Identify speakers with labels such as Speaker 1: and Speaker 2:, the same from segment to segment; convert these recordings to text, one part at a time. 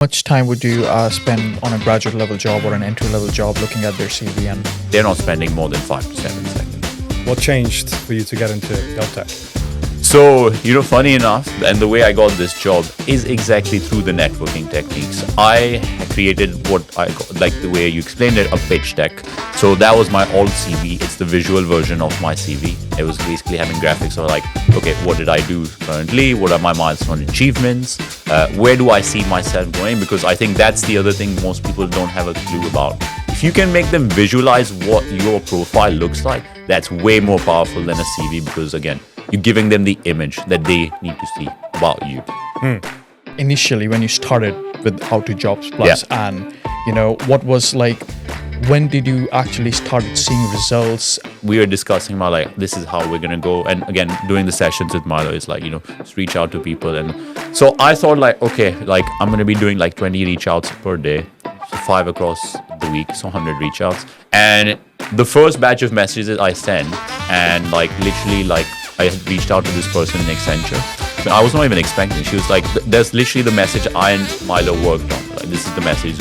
Speaker 1: Much time would you spend on a graduate level job or an entry level job looking at their CV? And
Speaker 2: They're not spending more than 5 to 7 seconds.
Speaker 3: What changed for you to get into Deltec?
Speaker 2: So, funny enough, and the way I got this job is exactly through the networking techniques. I created what I got, like the way you explained it, a pitch deck. So that was my old CV. It's the visual version of my CV. It was basically having graphics of like, okay, what did I do currently? What are my milestone achievements? Where do I see myself going? Because I think that's the other thing most people don't have a clue about. If you can make them visualize what your profile looks like, that's way more powerful than a CV, because again, you're giving them the image that they need to see about you.
Speaker 1: initially, when you started with How to Jobs Plus, and what was like, when did you actually start seeing results?
Speaker 2: We were discussing about like, this is how we're gonna go, and again, doing the sessions with Milo is like, just reach out to people. And so I thought like, okay, like I'm gonna be doing like 20 reach outs per day, so 5 across the week, so 100 reach outs. And the first batch of messages I sent, and like literally like I had reached out to this person in Accenture. But I was not even expecting. She was like, there's literally the message I and Milo worked on. Like, this is the message.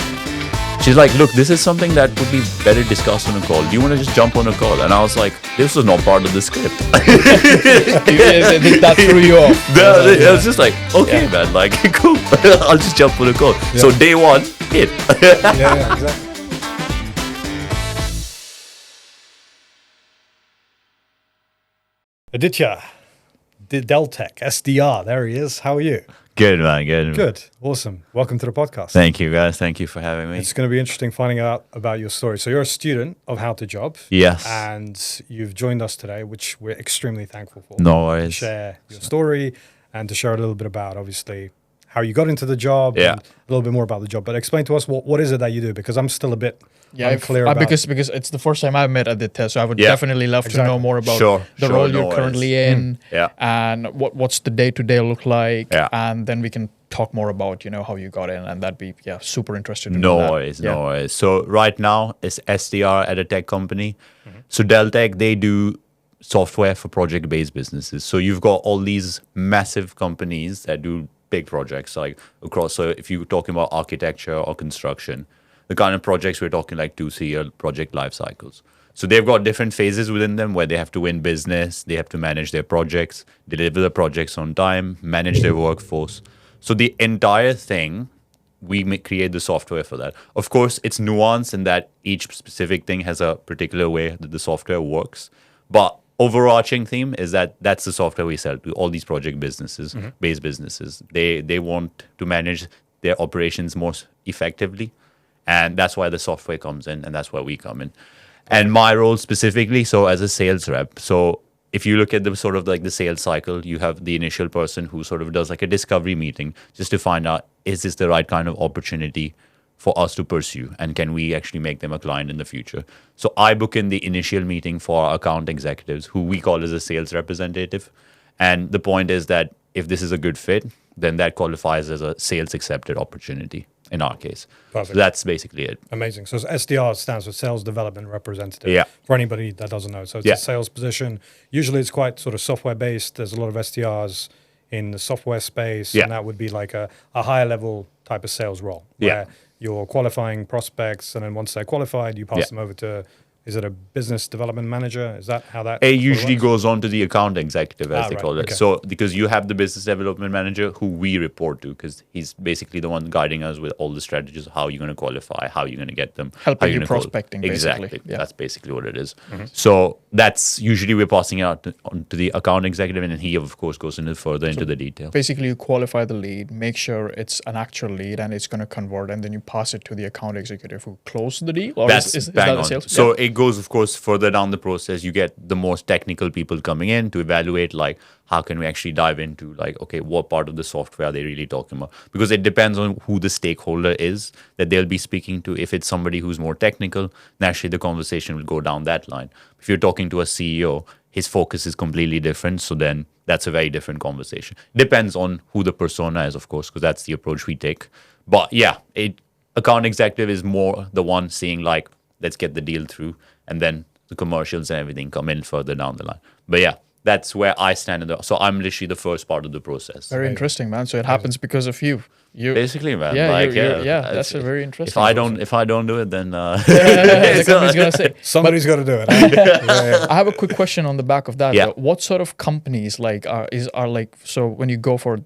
Speaker 2: She's like, look, this is something that would be better discussed on a call. Do you want to just jump on a call? And I was like, this was not part of the script.
Speaker 1: That threw you off.
Speaker 2: I was just like, okay, man, like, cool. I'll just jump on a call. Yeah. So day one, hit.
Speaker 3: yeah, exactly. Aditya, Deltec, SDR, there he is. How are you?
Speaker 2: Good, man, good.
Speaker 3: Good, awesome. Welcome to the podcast.
Speaker 2: Thank you, guys. Thank you for having me.
Speaker 3: It's going to be interesting finding out about your story. So you're a student of How to Job.
Speaker 2: Yes.
Speaker 3: And you've joined us today, which we're extremely thankful for.
Speaker 2: No worries.
Speaker 3: To share your story and to share a little bit about, obviously, how you got into the job and a little bit more about the job. But explain to us, what is it that you do? Because I'm still a bit unclear about...
Speaker 1: Because it's the first time I've met Aditya, so I would definitely love to know more about the role you're currently in, and what's the day-to-day look like, and then we can talk more about, how you got in, and that'd be super interested in
Speaker 2: No worries. So right now, it's SDR at a tech company. So Deltec, they do software for project-based businesses. So you've got all these massive companies that do big projects like across. So if you're talking about architecture or construction, the kind of projects we're talking like 2-3 year project life cycles. So they've got different phases within them where they have to win business, they have to manage their projects, deliver the projects on time, manage their workforce. So the entire thing, we create the software for that. Of course, it's nuanced in that each specific thing has a particular way that the software works. But overarching theme is that that's the software we sell to all these project businesses, based businesses. They want to manage their operations more effectively. And that's why the software comes in, and that's why we come in. And my role specifically, so as a sales rep, so if you look at the sort of like the sales cycle, you have the initial person who sort of does like a discovery meeting just to find out, is this the right kind of opportunity for us to pursue, and can we actually make them a client in the future? So I book in the initial meeting for our account executives, who we call as a sales representative. And the point is that if this is a good fit, then that qualifies as a sales accepted opportunity in our case.
Speaker 3: Perfect.
Speaker 2: So that's basically it.
Speaker 3: Amazing. So SDR stands for Sales Development Representative.
Speaker 2: Yeah.
Speaker 3: For anybody that doesn't know. So it's a sales position. Usually it's quite sort of software based. There's a lot of SDRs in the software space. And that would be like a higher level type of sales role. Where you're qualifying prospects, and then once they're qualified, you pass them over to, is it a business development manager? Is that how that
Speaker 2: It usually goes on to the account executive, as they call it.
Speaker 3: Okay.
Speaker 2: So because you have the business development manager who we report to, because he's basically the one guiding us with all the strategies of how you're going to qualify, how you're going to get them.
Speaker 1: Helping you prospecting,
Speaker 2: Exactly.
Speaker 1: basically.
Speaker 2: That's basically what it is. So that's usually we're passing out to the account executive, and then he, of course, goes into the detail.
Speaker 1: Basically, you qualify the lead, make sure it's an actual lead, and it's going to convert, and then you pass it to the account executive who closes the deal? Or
Speaker 2: That's
Speaker 1: is
Speaker 2: bang
Speaker 1: that
Speaker 2: on.
Speaker 1: the sales?
Speaker 2: So it goes, of course, further down the process. You get the most technical people coming in to evaluate, like, how can we actually dive into, like, okay, what part of the software are they really talking about? Because it depends on who the stakeholder is that they'll be speaking to. If it's somebody who's more technical, naturally the conversation will go down that line. If you're talking to a CEO, his focus is completely different. So then that's a very different conversation. Depends on who the persona is, of course, because that's the approach we take. But account executive is more the one seeing, like, let's get the deal through, and then the commercials and everything come in further down the line. But that's where I stand. So I'm literally the first part of the process.
Speaker 1: Very interesting, man. So it happens because of you.
Speaker 2: Basically, man.
Speaker 1: That's a very interesting.
Speaker 2: If I don't do it, then
Speaker 3: the company's gonna say somebody's got to do it.
Speaker 1: I have a quick question on the back of that.
Speaker 2: Yeah.
Speaker 1: What sort of companies are like, so when you go for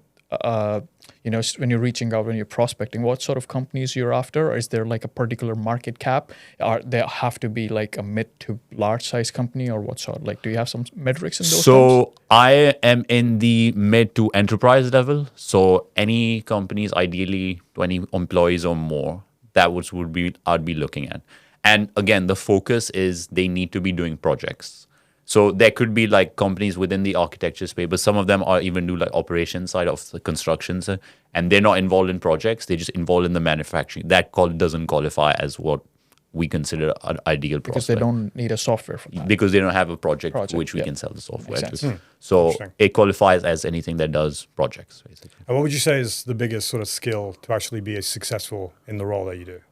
Speaker 1: when you're reaching out, when you're prospecting, what sort of companies you're after? Or is there like a particular market cap? Are they have to be like a mid to large size company, or what sort? Like, do you have some metrics in those?
Speaker 2: So I am in the mid to enterprise level. So any companies, ideally 20 employees or more, I'd be looking at. And again, the focus is they need to be doing projects. So there could be like companies within the architecture space, but some of them are even do like operations side of the constructions, and they're not involved in projects. They're just involved in the manufacturing. That doesn't qualify as what we consider an ideal prospect.
Speaker 1: Because they don't need a software for that.
Speaker 2: Because they don't have a project which we can sell the software to. So it qualifies as anything that does projects, basically.
Speaker 3: And what would you say is the biggest sort of skill to actually be successful in the role that you do?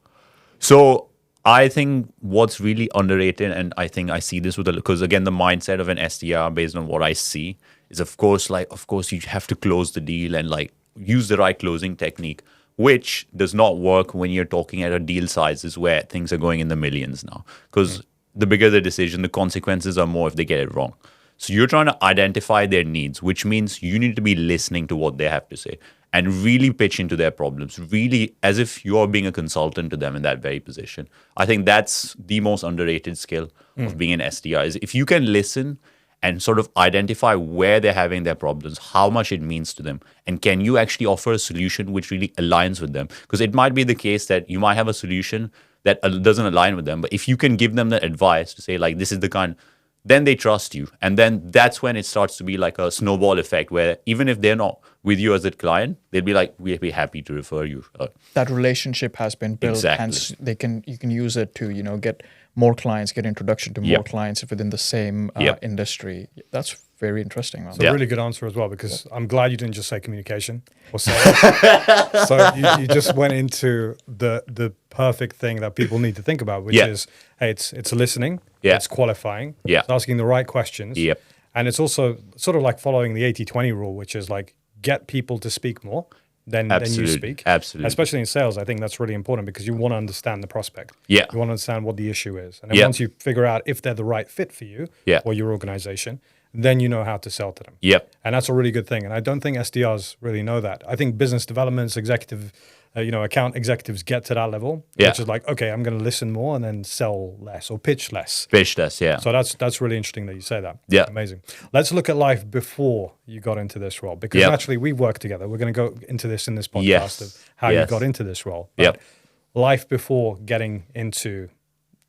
Speaker 2: So I think what's really underrated, and I think I see this because again, the mindset of an SDR based on what I see is of course you have to close the deal and like use the right closing technique, which does not work when you're talking at a deal sizes where things are going in the millions now. Because the bigger the decision, the consequences are more if they get it wrong. So you're trying to identify their needs, which means you need to be listening to what they have to say and really pitch into their problems, really as if you're being a consultant to them in that very position. I think that's the most underrated skill of being an SDR, is if you can listen and sort of identify where they're having their problems, how much it means to them, and can you actually offer a solution which really aligns with them? Because it might be the case that you might have a solution that doesn't align with them, but if you can give them the advice to say like, this is the kind, then they trust you. And then that's when it starts to be like a snowball effect where even if they're not with you as a client, they'll be like, we'd be happy to refer you.
Speaker 1: That relationship has been built.
Speaker 2: Exactly.
Speaker 1: And you can use it to, get more clients, get introduction to more clients within the same industry. That's very interesting.
Speaker 3: It's a really good answer as well, because I'm glad you didn't just say communication or sales. So you just went into the perfect thing that people need to think about, which is, hey, it's listening, it's qualifying, it's asking the right questions, and it's also sort of like following the 80-20 rule, which is like get people to speak more than you speak.
Speaker 2: Absolutely.
Speaker 3: Especially in sales, I think that's really important because you want to understand the prospect.
Speaker 2: Yeah.
Speaker 3: You want to understand what the issue is. And then once you figure out if they're the right fit for you or your organization, then you know how to sell to them.
Speaker 2: Yep.
Speaker 3: And that's a really good thing. And I don't think SDRs really know that. I think business developments, account executives get to that level, which is like, okay, I'm going to listen more and then sell less or pitch less.
Speaker 2: Pitch less, yeah.
Speaker 3: So that's really interesting that you say that.
Speaker 2: Yeah.
Speaker 3: Amazing. Let's look at life before you got into this role, because naturally we work together. We're going to go into this in this podcast of how you got into this role. But life before getting into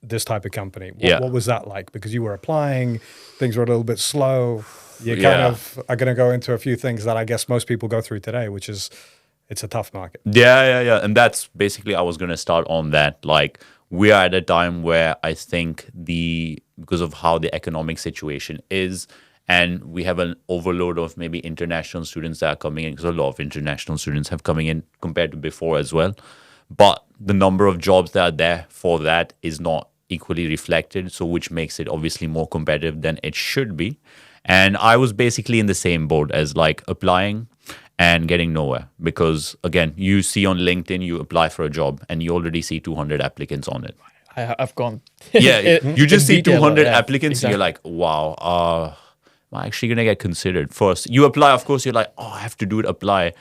Speaker 3: this type of company, what was that like? Because you were applying, things were a little bit slow. You kind of are going to go into a few things that I guess most people go through today, which is it's a tough market.
Speaker 2: Yeah. And that's basically, I was going to start on that. Like, we are at a time where I think because of how the economic situation is, and we have an overload of maybe international students that are coming in, because a lot of international students have coming in compared to before as well. But the number of jobs that are there for that is not equally reflected, so which makes it obviously more competitive than it should be. And I was basically in the same boat as like applying and getting nowhere, because again, you see on LinkedIn, you apply for a job and you already see 200 applicants on it.
Speaker 1: I've gone.
Speaker 2: You just see 200 applicants and you're like, wow, am I actually going to get considered? First, you apply, of course, you're like, oh, I have to do it, apply.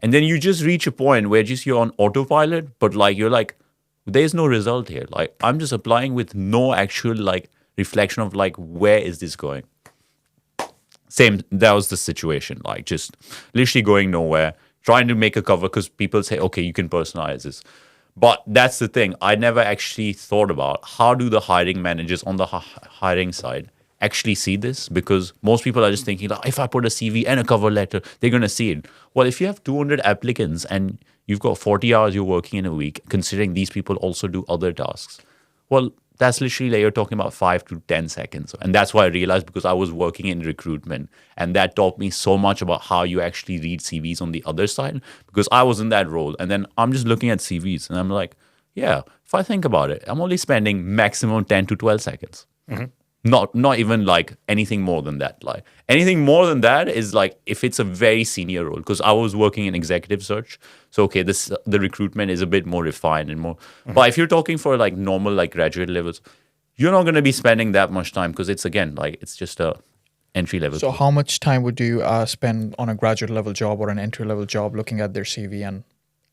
Speaker 2: And then you just reach a point where you're on autopilot, but like, you're like, there's no result here. Like, I'm just applying with no actual like reflection of like, where is this going? Same, that was the situation. Like, just literally going nowhere, trying to make a cover because people say, okay, you can personalize this. But that's the thing. I never actually thought about how do the hiring managers on the hiring side actually see this, because most people are just thinking, like, if I put a CV and a cover letter, they're going to see it. Well, if you have 200 applicants and you've got 40 hours you're working in a week, considering these people also do other tasks, well, that's literally like you're talking about 5 to 10 seconds. And that's why I realized, because I was working in recruitment, and that taught me so much about how you actually read CVs on the other side, because I was in that role. And then I'm just looking at CVs and I'm like, yeah, if I think about it, I'm only spending maximum 10 to 12 seconds. Mm-hmm. Not even like anything more than that. Like anything more than that is like if it's a very senior role, because I was working in executive search. So okay, the recruitment is a bit more refined and more. But if you're talking for like normal like graduate levels, you're not going to be spending that much time because it's again like it's just a entry level.
Speaker 1: So how much time would you spend on a graduate level job or an entry level job looking at their CV? And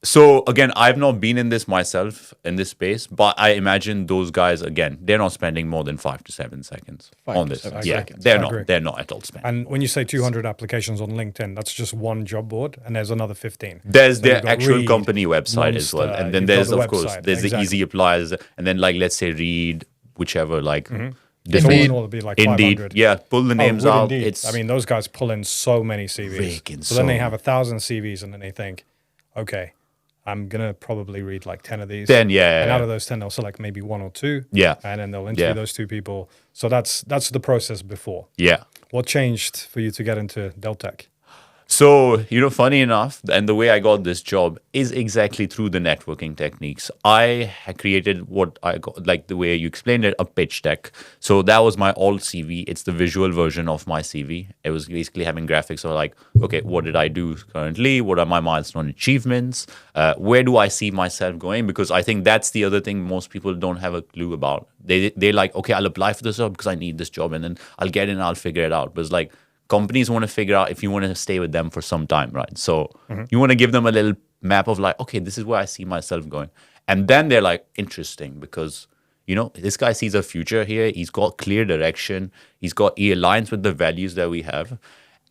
Speaker 2: so again, I've not been in this myself in this space, but I imagine those guys again, they're not spending more than 5 to 7 seconds on this.
Speaker 1: Seconds.
Speaker 2: They're not at all spending.
Speaker 3: And when you say 200 applications on LinkedIn, that's just one job board, and there's another 15.
Speaker 2: There's their actual company website as well, and then there's of course there's the easy applies, and then like let's say Reed, whichever like.
Speaker 3: Indeed. Will be like
Speaker 2: Indeed,
Speaker 3: 500.
Speaker 2: yeah. Pull the names out.
Speaker 3: I mean, those guys pull in so many CVs. So then they have 1,000 CVs, and then they think, okay, I'm gonna probably read like 10 of these.
Speaker 2: Then
Speaker 3: and out of those 10, they'll select maybe 1 or 2.
Speaker 2: Yeah,
Speaker 3: and then they'll interview those 2 people. So that's the process before.
Speaker 2: Yeah.
Speaker 3: What changed for you to get into Deltek?
Speaker 2: So, funny enough, and the way I got this job is exactly through the networking techniques. I had created what I got, like the way you explained it, a pitch deck. So that was my old CV. It's the visual version of my CV. It was basically having graphics of like, okay, what did I do currently? What are my milestone achievements? Where do I see myself going? Because I think that's the other thing most people don't have a clue about. They're like, okay, I'll apply for this job because I need this job, and then I'll get in and I'll figure it out. But it's like, companies want to figure out if you want to stay with them for some time, right? So you want to give them a little map of like, okay, this is where I see myself going. And then they're like, interesting, because, this guy sees a future here. He's got clear direction. He aligns with the values that we have.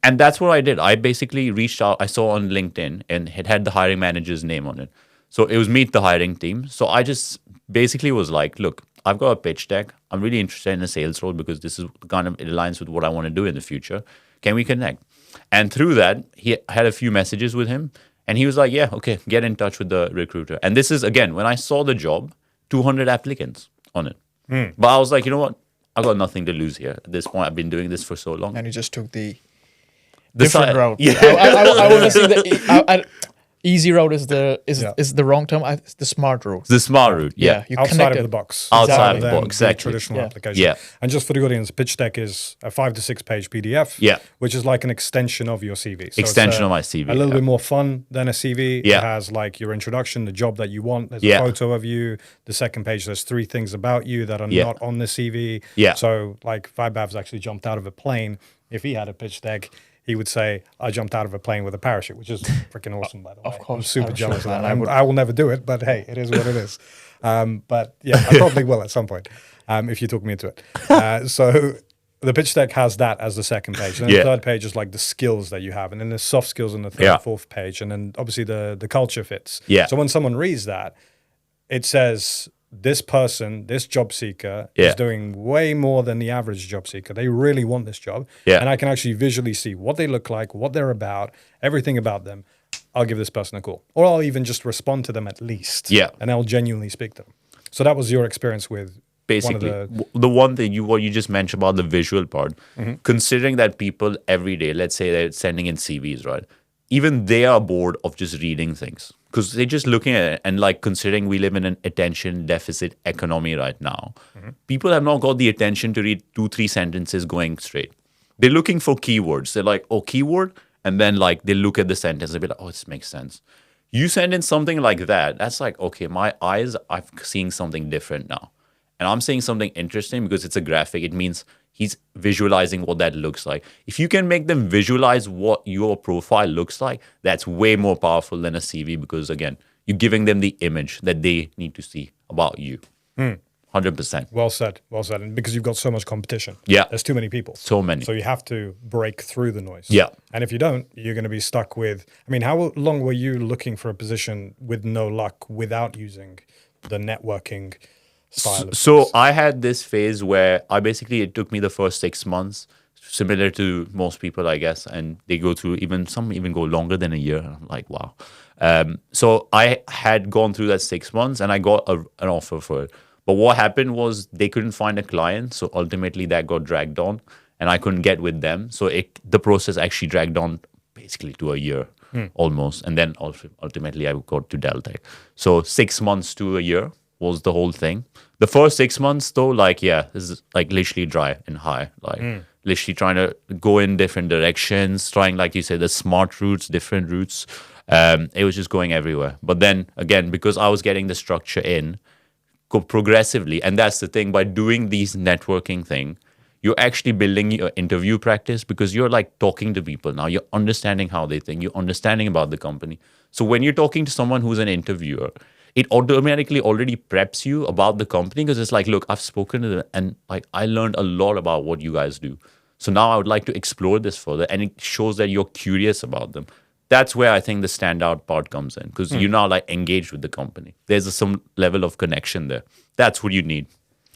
Speaker 2: And that's what I did. I basically reached out. I saw on LinkedIn and it had the hiring manager's name on it. So it was meet the hiring team. So I just basically was like, look, I've got a pitch deck. I'm really interested in a sales role because this is kind of, it aligns with what I want to do in the future. Can we connect? And through that, he had a few messages with him. And he was like, yeah, okay, get in touch with the recruiter. And this is, again, when I saw the job, 200 applicants on it. But I was like, you know what? I got nothing to lose here. At this point, I've been doing this for so long.
Speaker 1: And you just took the different route.
Speaker 2: Yeah.
Speaker 1: I want to see the easy route is the wrong term. It's the smart route.
Speaker 2: The smart route, yeah.
Speaker 3: You outside of the box.
Speaker 2: Outside of the box, exactly.
Speaker 3: Traditional application.
Speaker 2: Yeah.
Speaker 3: And just for the audience, pitch deck is a 5 to 6 page PDF.
Speaker 2: Yeah.
Speaker 3: Which is like an extension of your CV. So
Speaker 2: extension of my CV.
Speaker 3: A little bit more fun than a CV.
Speaker 2: Yeah.
Speaker 3: It has like your introduction, the job that you want. There's a photo of you. The second page, there's 3 things about you that are not on the CV.
Speaker 2: Yeah.
Speaker 3: So like Vaibhav's actually jumped out of a plane. If he had a pitch deck, he would say, I jumped out of a plane with a parachute, which is freaking awesome, by the way.
Speaker 1: Of course.
Speaker 3: I'm super jealous of that. I will never do it, but hey, it is what it is. But yeah, I probably will at some point, if you talk me into it. So the pitch deck has that as the second page. And then the third page is like the skills that you have. And then there's soft skills in the third and fourth page. And then obviously the culture fits.
Speaker 2: Yeah.
Speaker 3: So when someone reads that, it says, this person, this job seeker is doing way more than the average job seeker. They really want this job.
Speaker 2: Yeah.
Speaker 3: And I can actually visually see what they look like, what they're about, everything about them. I'll give this person a call. Or I'll even just respond to them at least.
Speaker 2: Yeah.
Speaker 3: And I'll genuinely speak to them. So that was your experience with
Speaker 2: basically the one thing what you just mentioned about the visual part. Considering that people every day, let's say they're sending in CVs, right? Even they are bored of just reading things. Because they're just looking at it and like considering we live in an attention deficit economy right now, people have not got the attention to read 2-3 sentences going straight. They're looking for keywords. They're like, oh, keyword. And then like they look at the sentence and be like, oh, this makes sense. You send in something like that. That's like, okay, my eyes are seeing something different now. And I'm saying something interesting because it's a graphic. It means he's visualizing what that looks like. If you can make them visualize what your profile looks like, that's way more powerful than a CV because, again, you're giving them the image that they need to see about you. 100%.
Speaker 3: Well said. Well said. And because you've got so much competition.
Speaker 2: Yeah.
Speaker 3: There's too many people.
Speaker 2: So many.
Speaker 3: So you have to break through the noise.
Speaker 2: Yeah.
Speaker 3: And if you don't, you're going to be stuck with, I mean, how long were you looking for a position with no luck without using the networking style?
Speaker 2: So I had this phase where it took me the first 6 months, similar to most people, I guess, and they go through some even go longer than a year. I'm like, wow. So I had gone through that 6 months and I got an offer for it. But what happened was they couldn't find a client. So ultimately that got dragged on and I couldn't get with them. So the process actually dragged on basically to a year almost. And then ultimately I got to Deltek. So 6 months to a year was the whole thing. The first 6 months though, like, yeah, this is like literally dry and high, like literally trying to go in different directions, trying, like you said, the smart routes, different routes. It was just going everywhere. But then again, because I was getting the structure in, go progressively, and that's the thing, by doing these networking thing, you're actually building your interview practice, because you're like talking to people now. You're understanding how they think. You're understanding about the company. So when you're talking to someone who's an interviewer, it automatically already preps you about the company, because it's like, look, I've spoken to them and like I learned a lot about what you guys do. So now I would like to explore this further, and it shows that you're curious about them. That's where I think the standout part comes in, because you're now like engaged with the company. There's some level of connection there. That's what you need.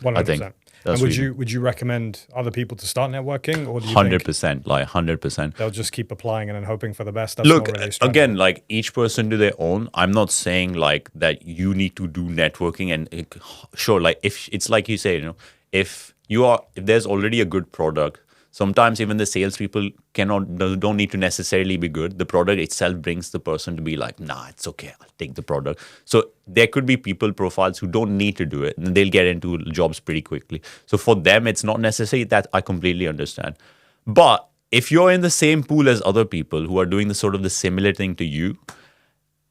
Speaker 3: 100%.
Speaker 2: I think.
Speaker 3: And would you recommend other people to start networking, or do you
Speaker 2: 100%, like 100%.
Speaker 3: They'll just keep applying and then hoping for the best? That's
Speaker 2: Look,
Speaker 3: not really
Speaker 2: again, like each person do their own. I'm not saying like that you need to do networking, and sure, like if it's like you say, you know, if there's already a good product, sometimes even the salespeople don't need to necessarily be good. The product itself brings the person to be like, nah, it's okay, I'll take the product. So there could be people profiles who don't need to do it, and they'll get into jobs pretty quickly. So for them, it's not necessary. That I completely understand. But if you're in the same pool as other people who are doing the sort of the similar thing to you,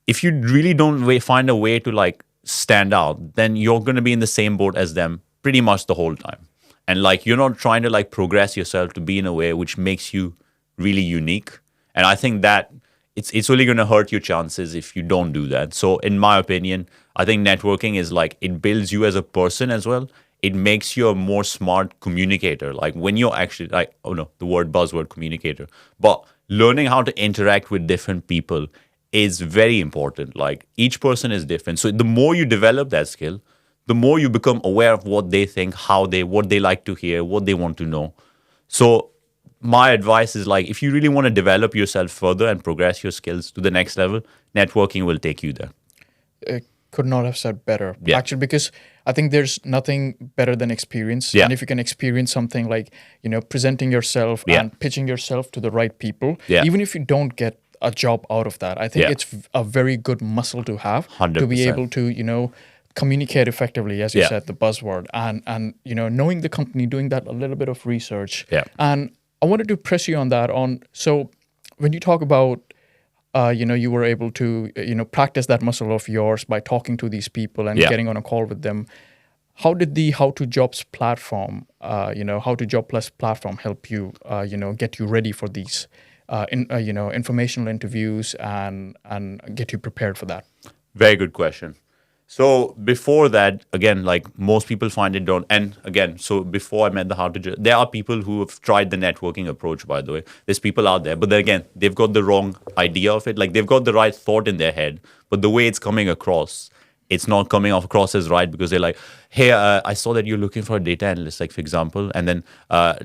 Speaker 2: if you really don't find a way to like stand out, then you're going to be in the same boat as them pretty much the whole time. And like, you're not trying to like progress yourself to be in a way which makes you really unique. And I think that it's only going to hurt your chances if you don't do that. So in my opinion, I think networking is like, it builds you as a person as well. It makes you a more smart communicator. Like when you're actually like, oh no, the buzzword communicator, but learning how to interact with different people is very important. Like each person is different. So the more you develop that skill, the more you become aware of what they think, what they like to hear, what they want to know. So my advice is like, if you really want to develop yourself further and progress your skills to the next level, networking will take you there.
Speaker 1: Could not have said better.
Speaker 2: Yeah.
Speaker 1: Actually, because I think there's nothing better than experience.
Speaker 2: Yeah.
Speaker 1: And if you can experience something like, you know, presenting yourself and pitching yourself to the right people, even if you don't get a job out of that, I think it's a very good muscle to have
Speaker 2: 100%.
Speaker 1: to be able to, you know, communicate effectively, as you said, the buzzword, and you know, knowing the company, doing that a little bit of research. And I wanted to press you on that. So when you talk about, you know, you were able to, you know, practice that muscle of yours by talking to these people and getting on a call with them. How did the How to Jobs platform, you know, How to Job Plus platform help you, you know, get you ready for these, you know, informational interviews and get you prepared for that?
Speaker 2: Very good question. So before that, again, like most people find it don't. And again, so before I met the How to Job, there are people who have tried the networking approach, by the way. There's people out there, but then again, they've got the wrong idea of it. Like they've got the right thought in their head, but the way it's coming across, it's not coming across as right, because they're like, hey, I saw that you're looking for a data analyst, like for example, and then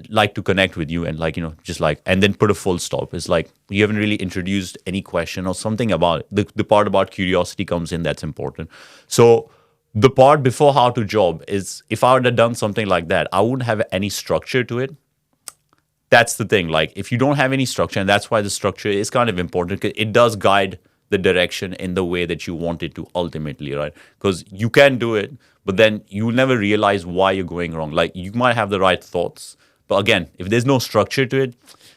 Speaker 2: like to connect with you and like, you know, just like, and then put a full stop. It's like, you haven't really introduced any question or something about it. The part about curiosity comes in, that's important. So the part before How to Job is, if I would have done something like that, I wouldn't have any structure to it. That's the thing. Like if you don't have any structure, and that's why the structure is kind of important, because it does guide the direction in the way that you want it to ultimately, right? Because you can do it, but then you will never realize why you're going wrong. Like you might have the right thoughts, but again, if there's no structure to it,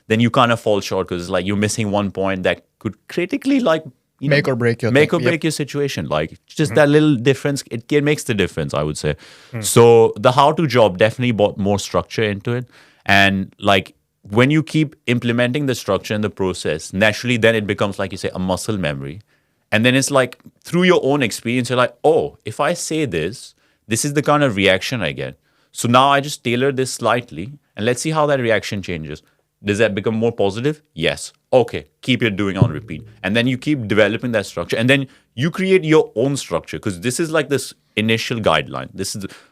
Speaker 2: then you kind of fall short, because it's like you're missing one point that could critically like
Speaker 1: make or break
Speaker 2: your situation. Like just that little difference, it makes the difference, I would say. So the How to Job definitely brought more structure into it, and like when you keep implementing the structure and the process, naturally, then it becomes, like you say, a muscle memory. And then it's like, through your own experience, you're like, oh, if I say this is the kind of reaction I get. So now I just tailor this slightly, and let's see how that reaction changes. Does that become more positive? Yes. Okay, keep it doing on repeat. And then you keep developing that structure. And then you create your own structure, because this is like this initial guideline.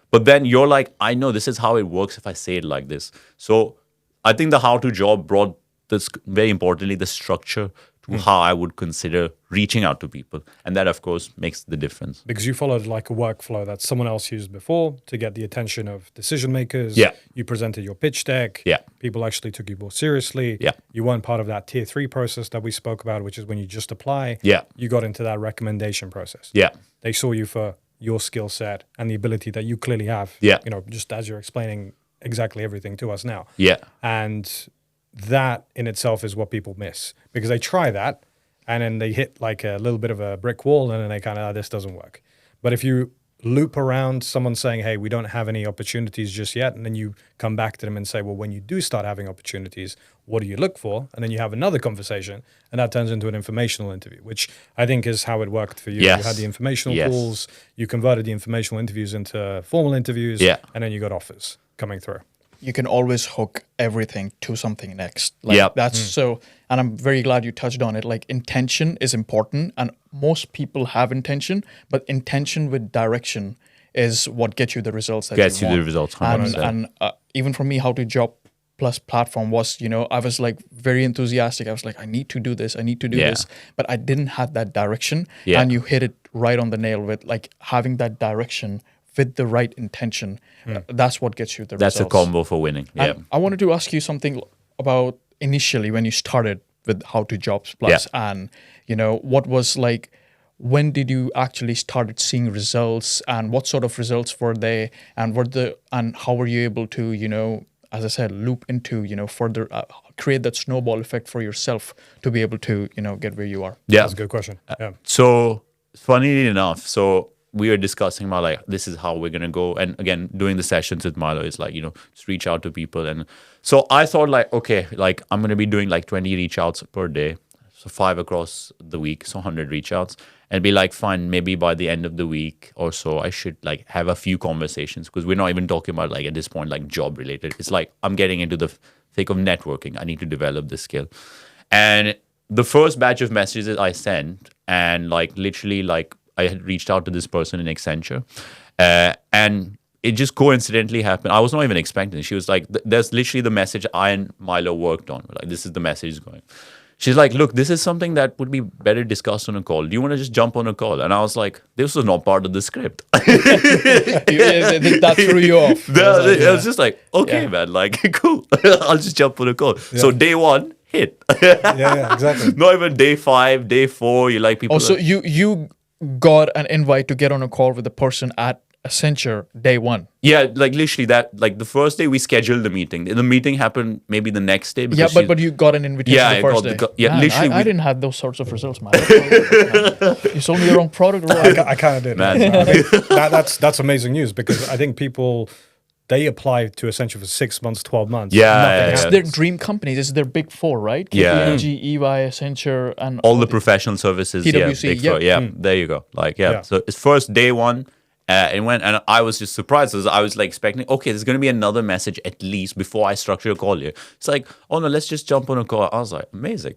Speaker 2: But then you're like, I know this is how it works if I say it like this. So I think the How to Job brought this, very importantly, the structure to how I would consider reaching out to people. And that, of course, makes the difference.
Speaker 3: Because you followed like a workflow that someone else used before to get the attention of decision makers.
Speaker 2: Yeah.
Speaker 3: You presented your pitch deck.
Speaker 2: Yeah.
Speaker 3: People actually took you more seriously.
Speaker 2: Yeah.
Speaker 3: You weren't part of that tier 3 process that we spoke about, which is when you just apply.
Speaker 2: Yeah.
Speaker 3: You got into that recommendation process.
Speaker 2: Yeah.
Speaker 3: They saw you for your skill set and the ability that you clearly have.
Speaker 2: Yeah.
Speaker 3: Just as you're explaining exactly everything to us now.
Speaker 2: Yeah.
Speaker 3: And that in itself is what people miss, because they try that and then they hit like a little bit of a brick wall and then they kind of, this doesn't work. But if you loop around someone saying, hey, we don't have any opportunities just yet, and then you come back to them and say, well, when you do start having opportunities, what do you look for? And then you have another conversation, and that turns into an informational interview, which I think is how it worked for you.
Speaker 2: Yes.
Speaker 3: You had the informational calls, you converted the informational interviews into formal interviews, and then you got offers coming through.
Speaker 1: You can always hook everything to something next. Like that's so, and I'm very glad you touched on it. Like intention is important, and most people have intention, but intention with direction is what gets you the results that
Speaker 2: gets
Speaker 1: you
Speaker 2: you
Speaker 1: want.
Speaker 2: the results.
Speaker 1: 100%. And even for me, How to Job Plus platform was, I was like very enthusiastic. I was like, I need to do this. I need to do this, but I didn't have that direction. And you hit it right on the nail with like having that direction with the right intention. That's what gets you the results.
Speaker 2: That's a combo for winning. Yeah.
Speaker 1: And I wanted to ask you something about initially when you started with How to Jobs Plus, and what was like, when did you actually started seeing results, and what sort of results were they, and how were you able to as I said, loop into further create that snowball effect for yourself to be able to get where you are?
Speaker 2: Yeah,
Speaker 3: that's a good question.
Speaker 2: So funnily enough, we were discussing about like, this is how we're going to go. And again, doing the sessions with Milo is like, just reach out to people. And so I thought like, okay, like I'm going to be doing like 20 reach outs per day. So 5 across the week, so 100 reach outs. And be like, fine, maybe by the end of the week or so, I should like have a few conversations, because we're not even talking about like at this point, like job related. It's like, I'm getting into the thick of networking. I need to develop this skill. And the first batch of messages I sent, and like literally like, I had reached out to this person in Accenture, and it just coincidentally happened. I was not even expecting it. She was like, there's literally the message I and Milo worked on. Like, this is the message going. She's like, look, this is something that would be better discussed on a call. Do you want to just jump on a call? And I was like, this was not part of the script.
Speaker 1: That threw you off.
Speaker 2: I was just like, okay, man, like, cool. I'll just jump on a call. So day one, hit.
Speaker 3: Exactly.
Speaker 2: Not even day 5, day 4. You like people.
Speaker 1: So you got an invite to get on a call with the person at Accenture day 1.
Speaker 2: Yeah, like literally that, like the first day we scheduled the meeting. The meeting happened maybe the next day.
Speaker 1: Yeah, but you got an invitation the first day.
Speaker 2: Man, literally.
Speaker 1: I didn't have those sorts of results, man. You sold me your own product.
Speaker 3: I kind of did. Man. I mean, that's amazing news, because I think people, they apply to Accenture for 6 months, 12 months.
Speaker 1: It's their dream companies. It's their big 4, right? KPMG, EY, Accenture, and
Speaker 2: all the professional services.
Speaker 1: PwC,
Speaker 2: big 4. There you go. Like, so it's first day 1. It went, and I was just surprised, because I was like expecting, okay, there's going to be another message at least before I structure a call here. It's like, oh no, let's just jump on a call. I was like, amazing.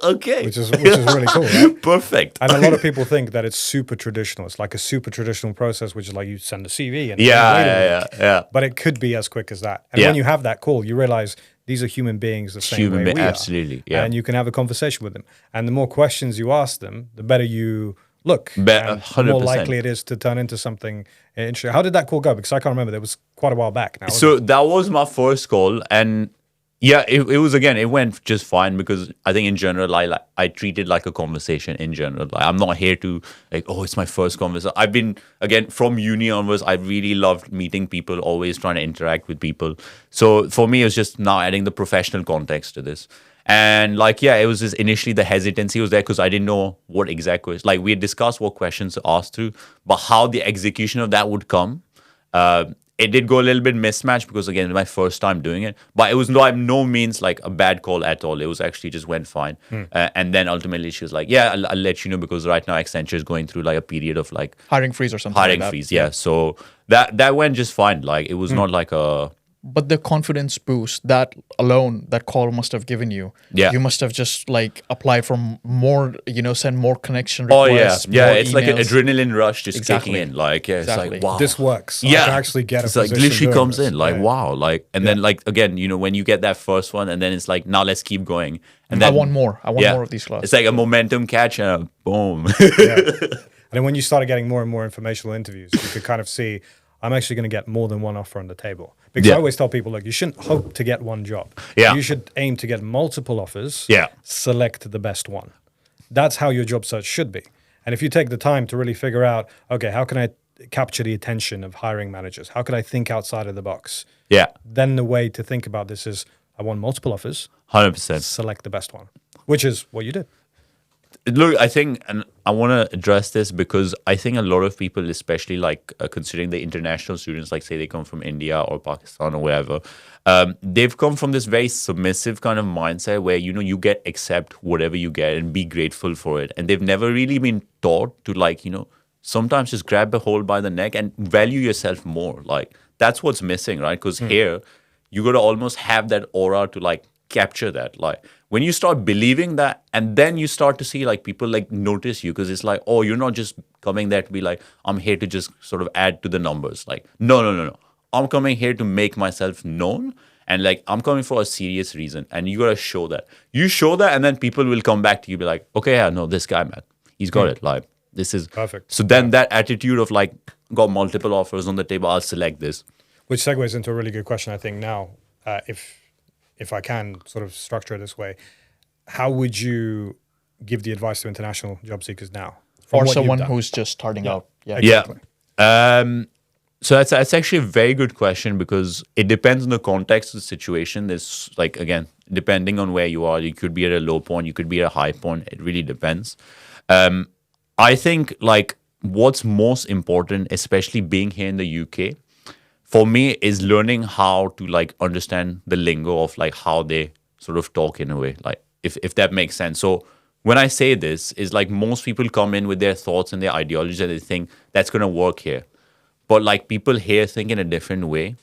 Speaker 2: Okay.
Speaker 3: Which is really cool, right?
Speaker 2: Perfect.
Speaker 3: And a lot of people think that it's super traditional. It's like a super traditional process, which is like you send a CV and
Speaker 2: yeah.
Speaker 3: But it could be as quick as that. And when you have that call, you realize these are human beings the same way we are.
Speaker 2: Absolutely, yeah.
Speaker 3: And you can have a conversation with them. And the more questions you ask them, the better you look, and
Speaker 2: 100%.
Speaker 3: the more likely it is to turn into something interesting. How did that call go? Because I can't remember. That was quite a while back now.
Speaker 2: So that was my first call, and it was, again, it went just fine, because I think in general I treat it like a conversation in general. Like, I'm not here to like, oh, it's my first conversation. I've been, again, from uni onwards, I really loved meeting people, always trying to interact with people. So for me, it was just now adding the professional context to this. And like, it was just initially the hesitancy was there, because I didn't know what exact questions. Like, we had discussed what questions to ask through, but how the execution of that would come, it did go a little bit mismatched, because again, it was my first time doing it. But it was no means like a bad call at all. It was actually just went fine. And then ultimately she was like, I'll let you know, because right now Accenture is going through like a period of like
Speaker 1: hiring freeze or something.
Speaker 2: Hiring freeze, So that went just fine. Like, it was not like a.
Speaker 1: But the confidence boost that alone, that call must have given you. You must have just like applied for more, send more connection requests.
Speaker 2: It's
Speaker 1: emails.
Speaker 2: like an adrenaline rush just kicking in. Like, it's like, wow,
Speaker 3: this works. I can actually get
Speaker 2: it's like literally comes in like, wow, like, and then like, again, when you get that first one, and then it's like, now let's keep going. And then
Speaker 1: I want more of these classes.
Speaker 2: It's like a momentum catch and boom.
Speaker 3: And then when you started getting more and more informational interviews, you could kind of see, I'm actually going to get more than one offer on the table. Because I always tell people, look, you shouldn't hope to get one job. You should aim to get multiple offers. Select the best one. That's how your job search should be. And if you take the time to really figure out, okay, how can I capture the attention of hiring managers? How can I think outside of the box?
Speaker 2: Yeah.
Speaker 3: Then the way to think about this is, I want multiple offers.
Speaker 2: 100%.
Speaker 3: Select the best one, which is what you did.
Speaker 2: Look, I think, and I want to address this because I think a lot of people, especially like considering the international students, like say they come from India or Pakistan or wherever, they've come from this very submissive kind of mindset where, you know, you accept whatever you get and be grateful for it. And they've never really been taught to, like, you know, sometimes just grab a hold by the neck and value yourself more. Like, that's what's missing, right? Because here, you got to almost have that aura to like capture that. Like, when you start believing that, and then you start to see like people like notice you, because it's like, oh, you're not just coming there to be like, I'm here to just sort of add to the numbers. Like, no. I'm coming here to make myself known, and like I'm coming for a serious reason. And you gotta show that. You show that, and then people will come back to you, be like, okay, yeah, no, this guy, man, he's got it. Like, this is
Speaker 3: perfect.
Speaker 2: So then that attitude of like, got multiple offers on the table, I'll select this.
Speaker 3: Which segues into a really good question, I think. Now, if I can sort of structure it this way, how would you give the advice to international job seekers now?
Speaker 1: Or someone who's just starting out?
Speaker 3: Yeah, exactly.
Speaker 2: So that's actually a very good question, because it depends on the context of the situation. There's like, again, depending on where you are, you could be at a low point, you could be at a high point. It really depends. I think like what's most important, especially being here in the UK, for me, is learning how to like understand the lingo of like how they sort of talk in a way, like if that makes sense. So when I say this, is like most people come in with their thoughts and their ideologies and they think that's going to work here. But like people here think in a different way,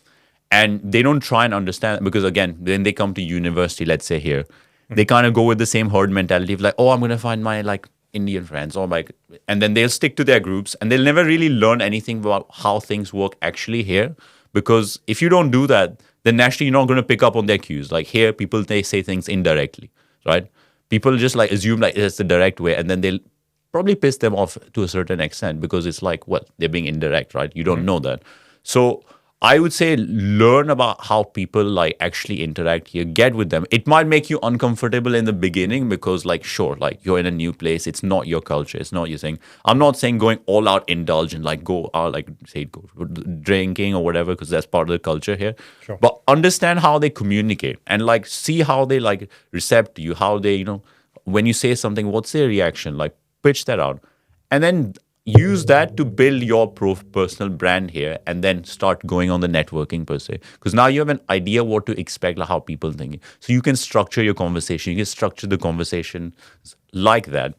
Speaker 2: and they don't try and understand, because again, when they come to university, let's say here, they kind of go with the same herd mentality of like, oh, I'm going to find my like Indian friends, or like, and then they'll stick to their groups and they'll never really learn anything about how things work actually here. Because if you don't do that, then naturally you're not going to pick up on their cues. Like here, people, they say things indirectly, right? People just like assume like it's the direct way, and then they'll probably piss them off to a certain extent, because it's like, well, they're being indirect, right? You don't know that. So I would say learn about how people like actually interact here, get with them. It might make you uncomfortable in the beginning, because like, sure, like you're in a new place. It's not your culture. It's not your thing. I'm not saying going all out indulge and like go out, like say go drinking or whatever, because that's part of the culture here.
Speaker 3: Sure.
Speaker 2: But understand how they communicate and like see how they like recept to you, how they, you know, when you say something, what's their reaction? Like pitch that out. And then use that to build your personal brand here, and then start going on the networking per se. Because now you have an idea what to expect, like how people think. So you can structure your conversation. You can structure the conversation like that.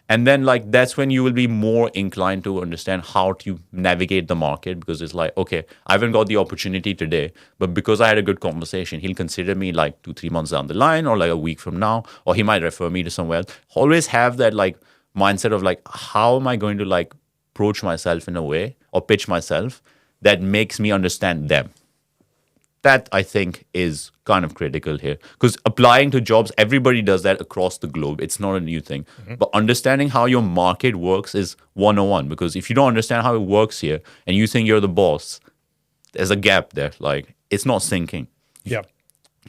Speaker 2: And then like that's when you will be more inclined to understand how to navigate the market, because it's like, okay, I haven't got the opportunity today, but because I had a good conversation, he'll consider me like 2-3 months down the line, or like a week from now, or he might refer me to somewhere else. Always have that like mindset of like, how am I going to like approach myself in a way, or pitch myself that makes me understand them. That I think is kind of critical here, because applying to jobs, everybody does that across the globe. It's not a new thing. But understanding how your market works is 101, because if you don't understand how it works here and you think you're the boss, there's a gap there. Like it's not syncing.
Speaker 3: Yeah.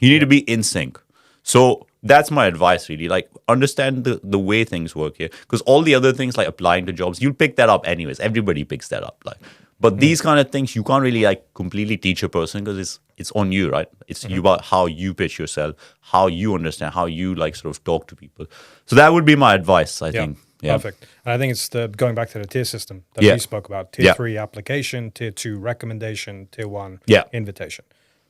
Speaker 2: You need to be in sync. So that's my advice, really. Like, understand the way things work here. Because all the other things, like applying to jobs, you'll pick that up anyways. Everybody picks that up. Like, but these kind of things, you can't really like completely teach a person, because it's on you, right? It's you about how you pitch yourself, how you understand, how you like sort of talk to people. So that would be my advice, I think. Yeah.
Speaker 3: Perfect. And I think it's going back to the tier system that we spoke about. Tier 3 application, tier 2 recommendation, tier 1 invitation.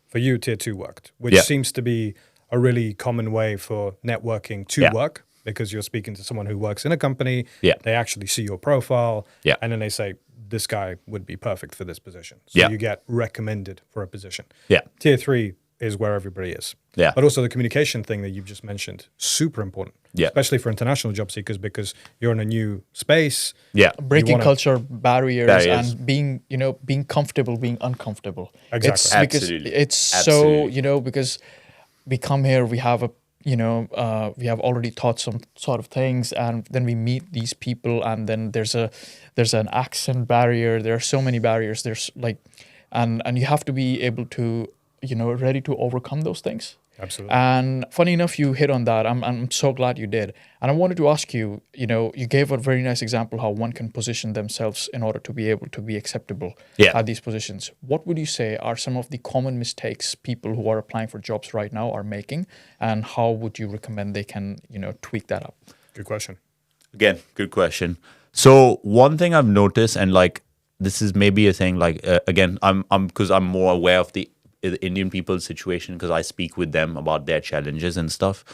Speaker 3: For you, tier 2 worked, which seems to be a really common way for networking to work, because you're speaking to someone who works in a company. They actually see your profile, and then they say, this guy would be perfect for this position. So you get recommended for a position. Tier 3 is where everybody is. But also the communication thing that you've just mentioned, super important, especially for international job seekers, because you're in a new space.
Speaker 1: Breaking culture barriers and being comfortable, being uncomfortable.
Speaker 3: Exactly.
Speaker 1: It's so, because we come here, we have we have already taught some sort of things, and then we meet these people, and then there's an accent barrier. There are so many barriers. There's like, and you have to be able to, ready to overcome those things.
Speaker 3: Absolutely.
Speaker 1: And funny enough, you hit on that. I'm so glad you did. And I wanted to ask you, you gave a very nice example how one can position themselves in order to be able to be acceptable at these positions. What would you say are some of the common mistakes people who are applying for jobs right now are making? And how would you recommend they can, tweak that up?
Speaker 3: Good question.
Speaker 2: Again, good question. So one thing I've noticed, and like, this is maybe a thing, like, again, I'm because I'm more aware of the Indian people's situation because I speak with them about their challenges and stuff.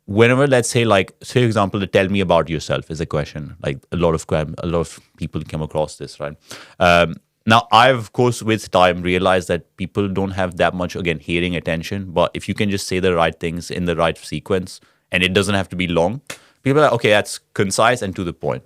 Speaker 2: Whenever, let's say, like, say, for example, to tell me about yourself is a question. Like a lot of people come across this, right? Now, I've, of course, with time realized that people don't have that much, again, hearing attention. But if you can just say the right things in the right sequence, and it doesn't have to be long, people are like, okay, that's concise and to the point.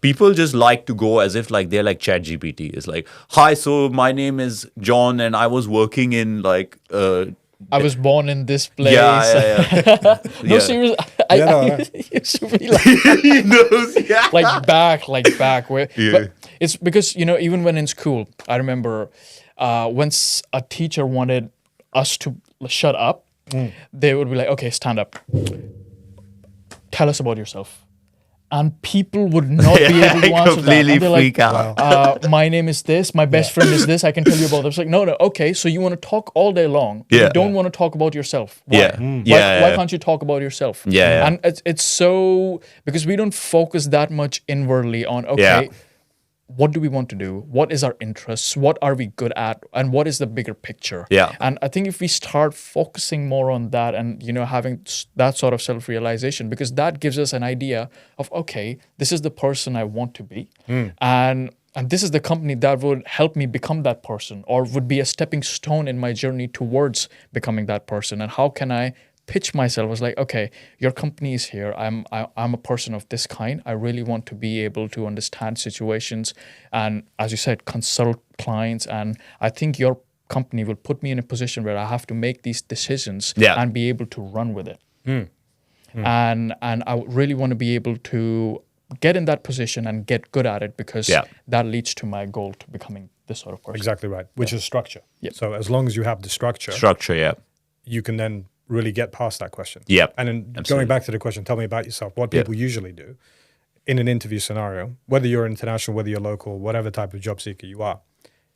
Speaker 2: People just like to go as if like they're like ChatGPT. It's like, hi, so my name is John and I was working in like...
Speaker 1: I was born in this place.
Speaker 2: Yeah.
Speaker 1: No, seriously. I used to be like...
Speaker 2: He knows, yeah.
Speaker 1: Like back. Where, but it's because, even when in school, I remember once a teacher wanted us to shut up, they would be like, okay, stand up. Tell us about yourself. And people would not be able to answer
Speaker 2: completely
Speaker 1: that.
Speaker 2: Freak out.
Speaker 1: My name is this. My best friend is this. I can tell you about this. Like, no. Okay, so you want to talk all day long. You don't want to talk about yourself. Why? Why can't you talk about yourself? And it's so... Because we don't focus that much inwardly on, what do we want to do? What is our interests? What are we good at? And what is the bigger picture? And I think if we start focusing more on that and, having that sort of self-realization, because that gives us an idea of, okay, this is the person I want to be. And this is the company that would help me become that person or would be a stepping stone in my journey towards becoming that person. And how can I pitch myself as like, okay, your company is here. I'm a person of this kind. I really want to be able to understand situations and, as you said, consult clients. And I think your company will put me in a position where I have to make these decisions and be able to run with it. And I really want to be able to get in that position and get good at it because that leads to my goal to becoming this sort of person.
Speaker 3: Exactly right, which is structure. So as long as you have the structure, you can then really get past that question. And then going back to the question, tell me about yourself. What people usually do in an interview scenario, whether you're international, whether you're local, whatever type of job seeker you are,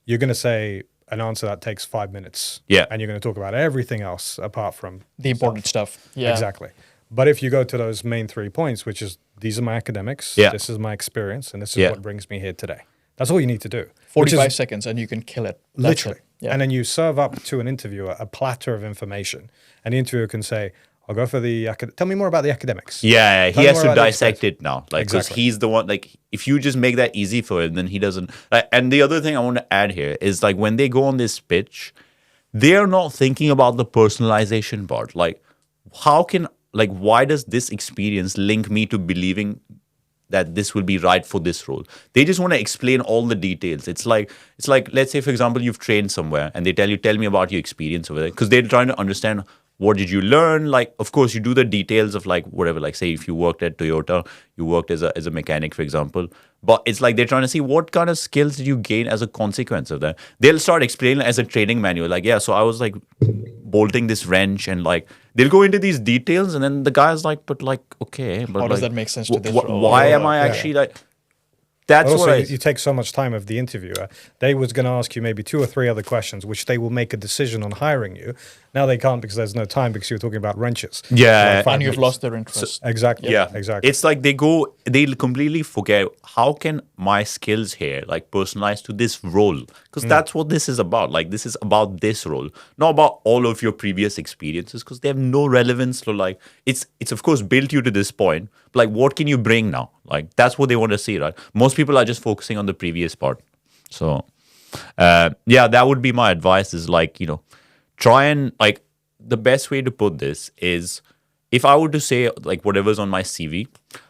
Speaker 3: you're going to say an answer that takes 5 minutes. And you're going to talk about everything else apart from
Speaker 1: the important stuff.
Speaker 3: Exactly. But if you go to those main 3 points, which is these are my academics, this is my experience, and this is what brings me here today. That's all you need to do.
Speaker 1: 45 seconds and you can kill it.
Speaker 3: Literally. And then you serve up to an interviewer a platter of information. And the interviewer can say, I'll go for the... Tell me more about the academics.
Speaker 2: He has to dissect it now. Like, because he's the one... Like, if you just make that easy for him, then he doesn't... And the other thing I want to add here is, like, when they go on this pitch, they're not thinking about the personalization part. Like, how can... Like, why does this experience link me to believing that this will be right for this role? They just want to explain all the details. It's like, let's say, for example, you've trained somewhere and they tell me about your experience over there because they're trying to understand what did you learn. Like, of course, you do the details of like whatever, like say if you worked at Toyota, you worked as a mechanic, for example. But it's like they're trying to see what kind of skills did you gain as a consequence of that. They'll start explaining as a training manual. Like, so I was like bolting this wrench and like, they'll go into these details and then the guy's like, but like, okay. But
Speaker 1: how does
Speaker 2: like,
Speaker 1: that make sense to this role?
Speaker 2: Why am I actually like... That's
Speaker 3: also,
Speaker 2: what
Speaker 3: you take so much time of the interviewer. They was going to ask you maybe 2 or 3 other questions, which they will make a decision on hiring you. Now they can't because there's no time because you were talking about wrenches.
Speaker 1: And you've lost their interest.
Speaker 3: Exactly. Exactly.
Speaker 2: It's like they completely forget how can my skills here like personalize to this role, because that's what this is about. Like this is about this role, not about all of your previous experiences, because they have no relevance to like it's of course built you to this point, but like what can you bring now? Like that's what they want to see, right? Most people are just focusing on the previous part. So that would be my advice is like, try and like the best way to put this is if I were to say like whatever's on my CV,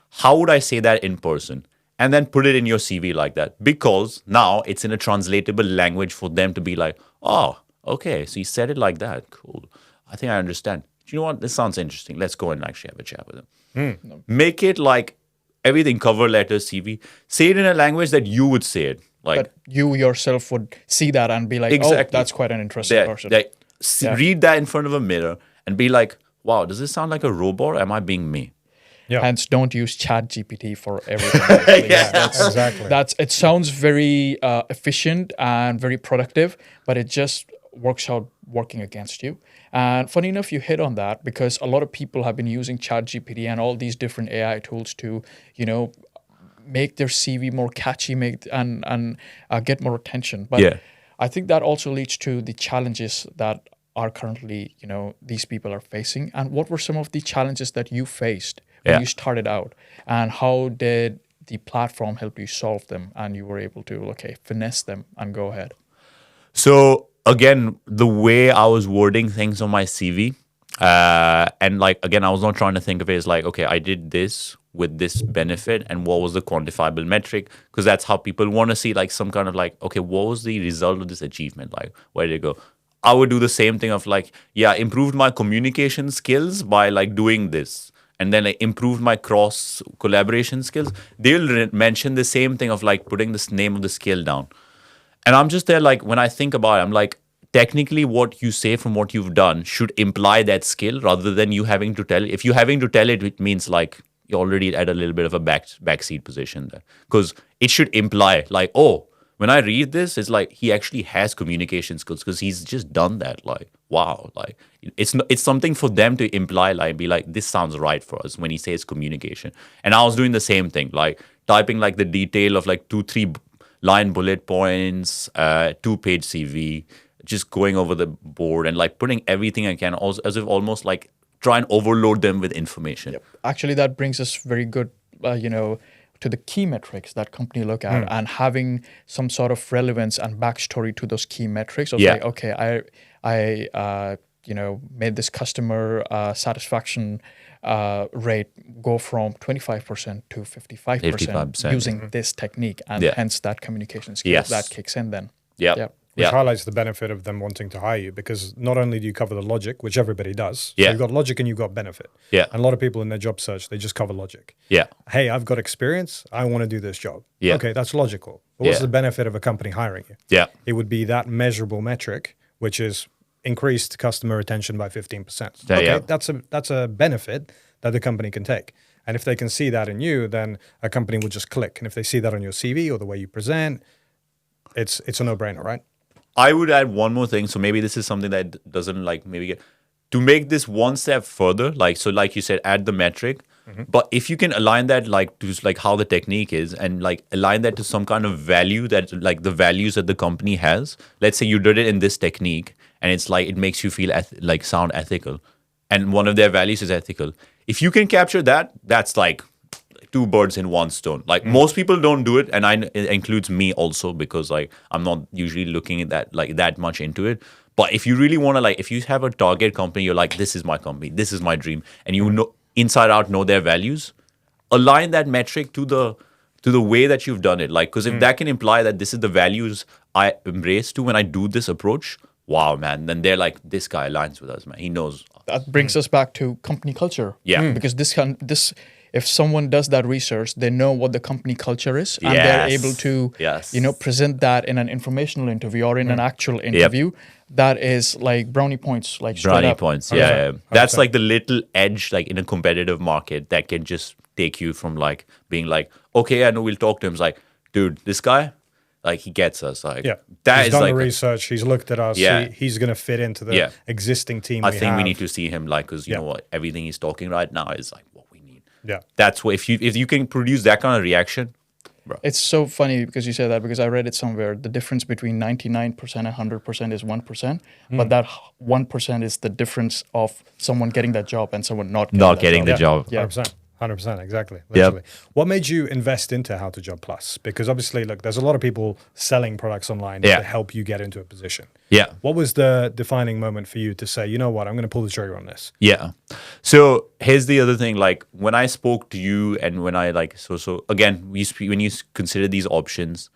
Speaker 2: how would I say that in person? And then put it in your CV like that, because now it's in a translatable language for them to be like, oh, okay, so you said it like that. Cool. I think I understand. You know what? This sounds interesting. Let's go and actually have a chat with them. Make it like everything, cover letter, CV. Say it in a language that you would say it. Like
Speaker 1: that you yourself would see that and be like, oh, that's quite an interesting person.
Speaker 2: read that in front of a mirror and be like, wow, does this sound like a robot or am I being me?
Speaker 1: Yeah. Hence, don't use ChatGPT for everything.
Speaker 3: Exactly.
Speaker 1: It sounds very efficient and very productive, but it just works out working against you. And funny enough, you hit on that because a lot of people have been using ChatGPT and all these different AI tools to, make their CV more catchy, and get more attention. But I think that also leads to the challenges that are currently, these people are facing. And what were some of the challenges that you faced when you started out, and how did the platform help you solve them and you were able to finesse them and go ahead?
Speaker 2: So again, the way I was wording things on my CV, and again, I was not trying to think of it as okay, I did this with this benefit and what was the quantifiable metric, because that's how people want to see some kind of okay, what was the result of this achievement, where did it go? I would do the same thing of improved my communication skills by doing this. And then I improved my cross collaboration skills. They'll mention the same thing of putting this name of the skill down. And I'm just there when I think about it, I'm technically what you say from what you've done should imply that skill rather than you having to tell it. If you're having to tell it, it means you're already at a little bit of a backseat position there. Because it should imply oh, when I read this, it's he actually has communication skills because he's just done that. Wow, it's something for them to imply, be this sounds right for us when he says communication. And I was doing the same thing, typing the detail of 2-3 line bullet points, 2-page CV, just going over the board and putting everything I can, also as if almost try and overload them with information.
Speaker 1: Yep. Actually, that brings us very good, to the key metrics that company look at and having some sort of relevance and backstory to those key metrics. Of okay, I made this customer satisfaction rate go from 25% to 55% using this technique, and hence that communication skill that kicks in then.
Speaker 3: Which highlights the benefit of them wanting to hire you, because not only do you cover the logic, which everybody does, so you've got logic and you've got benefit. And a lot of people in their job search, they just cover logic. Hey, I've got experience. I want to do this job. Okay, that's logical. But what's the benefit of a company hiring you? It would be that measurable metric, which is increased customer retention by 15%. Okay, that's a benefit that the company can take. And if they can see that in you, then a company will just click. And if they see that on your CV or the way you present, it's a no-brainer, right?
Speaker 2: I would add one more thing. So maybe this is something that doesn't maybe get to make this one step further. So like you said, add the metric. But if you can align that to how the technique is and align that to some kind of value that the values that the company has. Let's say you did it in this technique and it's it makes you feel sound ethical, and one of their values is ethical. If you can capture that, that's two birds in one stone. Most people don't do it, and it includes me also, because I'm not usually looking at that that much into it. But if you really want to if you have a target company, you're this is my company, this is my dream, and you know inside out know their values, align that metric to the way that you've done it. Because if that can imply that this is the values I embrace to when I do this approach, wow, man, then they're this guy aligns with us, man. He knows.
Speaker 1: That brings us back to company culture. Because this if someone does that research, they know what the company culture is, and they're able to, present that in an informational interview or in an actual interview. That is brownie points,
Speaker 2: brownie points. Yeah. That's the little edge, in a competitive market that can just take you from being okay, I know we'll talk to him. It's dude, this guy, he gets us. That
Speaker 3: he's done the research. He's looked at us. He's going to fit into the existing team.
Speaker 2: I think we need to see him because you know what, everything he's talking right now is what we need.
Speaker 3: Yeah,
Speaker 2: that's what if you can produce that kind of reaction, bro.
Speaker 1: It's so funny because you say that, because I read it somewhere. The difference between 99% and 100% is 1%, but that 1% is the difference of someone getting that job and someone not
Speaker 2: getting the job.
Speaker 1: Yeah.
Speaker 3: 100%, exactly. Literally. What made you invest into How to Job Plus? Because obviously, look, there's a lot of people selling products online to help you get into a position. What was the defining moment for you to say, you know what, I'm going to pull the trigger on this?
Speaker 2: So here's the other thing. When I spoke to you and when I so again, when you consider these options,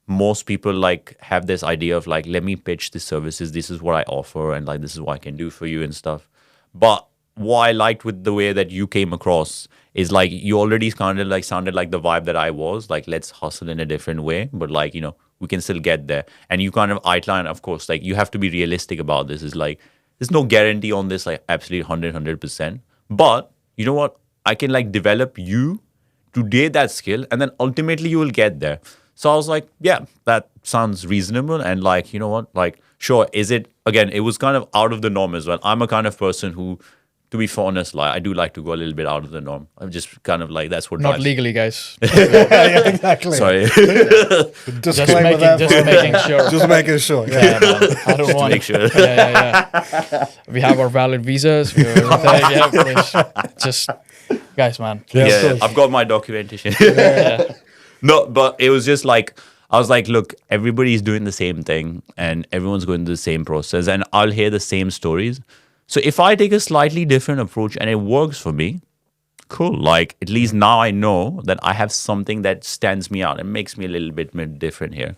Speaker 2: most people have this idea of let me pitch the services. This is what I offer, and this is what I can do for you and stuff. But what I liked with the way that you came across is you already sounded like the vibe that I was let's hustle in a different way, but we can still get there. And you kind of outline, of course, you have to be realistic about this. Is there's no guarantee on this, like absolutely 100%. But you know what? I can like develop you today that skill, and then ultimately you will get there. So I was like, yeah, that sounds reasonable. And like, you know what? Like, sure, is it, again, it was kind of out of the norm as well. I'm a kind of person who, to be honest, like I do like to go a little bit out of the norm. I'm just kind of like, that's what
Speaker 1: not
Speaker 2: drives.
Speaker 1: Legally, guys.
Speaker 3: Yeah, exactly.
Speaker 2: Sorry.
Speaker 3: Just
Speaker 1: making sure.
Speaker 3: Just making sure. Yeah.
Speaker 1: Yeah, man. I don't want.
Speaker 2: Make sure.
Speaker 1: Yeah. We have our valid visas. We have everything. Yeah, please. Just, guys, man.
Speaker 2: Yeah, I've got my documentation.
Speaker 1: Yeah.
Speaker 2: No, but it was just like, I was like, look, everybody's doing the same thing and everyone's going through the same process and I'll hear the same stories. So if I take a slightly different approach and it works for me, cool. Like, at least now I know that I have something that stands me out and makes me a little bit more different here.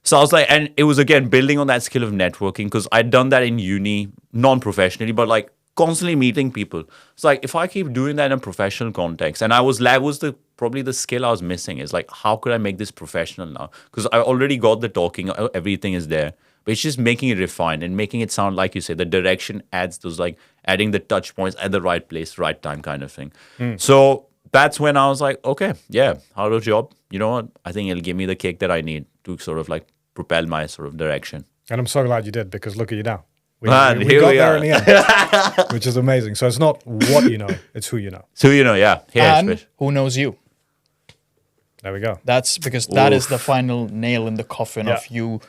Speaker 2: So I was like, and it was again building on that skill of networking because I'd done that in uni, non-professionally, but like constantly meeting people. It's like, if I keep doing that in a professional context, and probably the skill I was missing is like, how could I make this professional now? Because I already got the talking, everything is there. But it's just making it refined and making it sound, like you say, the direction adds those, like adding the touch points at the right place, right time kind of thing. So that's when I was like, okay, yeah, how to job? You know what? I think it'll give me the kick that I need to sort of like propel my sort of direction.
Speaker 3: And I'm so glad you did, because look at you now. We
Speaker 2: Here
Speaker 3: got
Speaker 2: we
Speaker 3: there
Speaker 2: are.
Speaker 3: in the end, which is amazing. So it's not what you know, it's who you know.
Speaker 2: So, you know, yeah.
Speaker 1: And who knows you?
Speaker 3: There we go.
Speaker 1: That's because that is the final nail in the coffin of you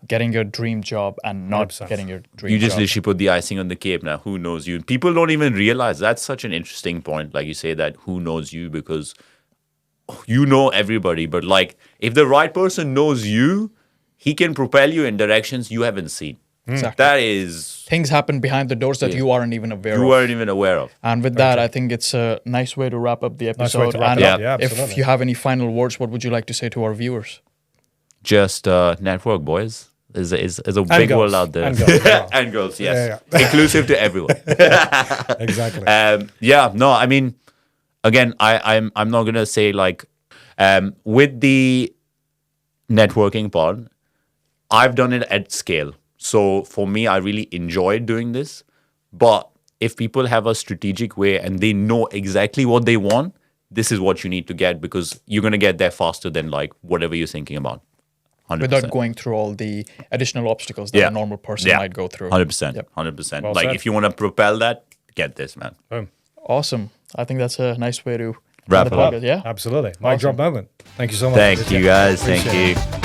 Speaker 1: getting your dream job and not
Speaker 3: 100%.
Speaker 1: getting your dream job.
Speaker 2: You just literally put the icing on the cake now. Who knows you? People don't even realize that's such an interesting point. Like you say that, who knows you, because you know everybody. But like, if the right person knows you, he can propel you in directions you haven't seen.
Speaker 1: Exactly.
Speaker 2: That is...
Speaker 1: Things happen behind the doors that you aren't even aware of.
Speaker 2: You weren't even aware of.
Speaker 1: And with that, I think it's a nice way to wrap up the
Speaker 3: Nice way
Speaker 1: episode.
Speaker 3: to wrap
Speaker 1: And
Speaker 3: it up. Yeah,
Speaker 1: if
Speaker 3: absolutely.
Speaker 1: you have any final words, what would you like to say to our viewers?
Speaker 2: Just network, boys. Is a big
Speaker 3: girls.
Speaker 2: world out there.
Speaker 3: And girls as well.
Speaker 2: And girls, yes.
Speaker 3: Yeah.
Speaker 2: Inclusive to everyone.
Speaker 3: Exactly.
Speaker 2: No, I mean, again, I'm not gonna say like with the networking part, I've done it at scale. So for me, I really enjoy doing this. But if people have a strategic way and they know exactly what they want, this is what you need to get, because you're going to get there faster than like whatever you're thinking about. 100%.
Speaker 1: Without going through all the additional obstacles that a normal person might go through.
Speaker 2: 100%.
Speaker 1: Yep.
Speaker 2: 100%.
Speaker 3: Well
Speaker 2: like
Speaker 3: said.
Speaker 2: if you want to propel that, get this, man.
Speaker 3: Boom.
Speaker 1: Awesome. I think that's a nice way to
Speaker 2: Wrap
Speaker 1: end the
Speaker 2: it up.
Speaker 1: podcast. Yeah.
Speaker 3: Absolutely. Mic drop moment. Thank you so much.
Speaker 2: Thank you, guys.
Speaker 3: Appreciate
Speaker 2: Thank
Speaker 3: it.
Speaker 2: you.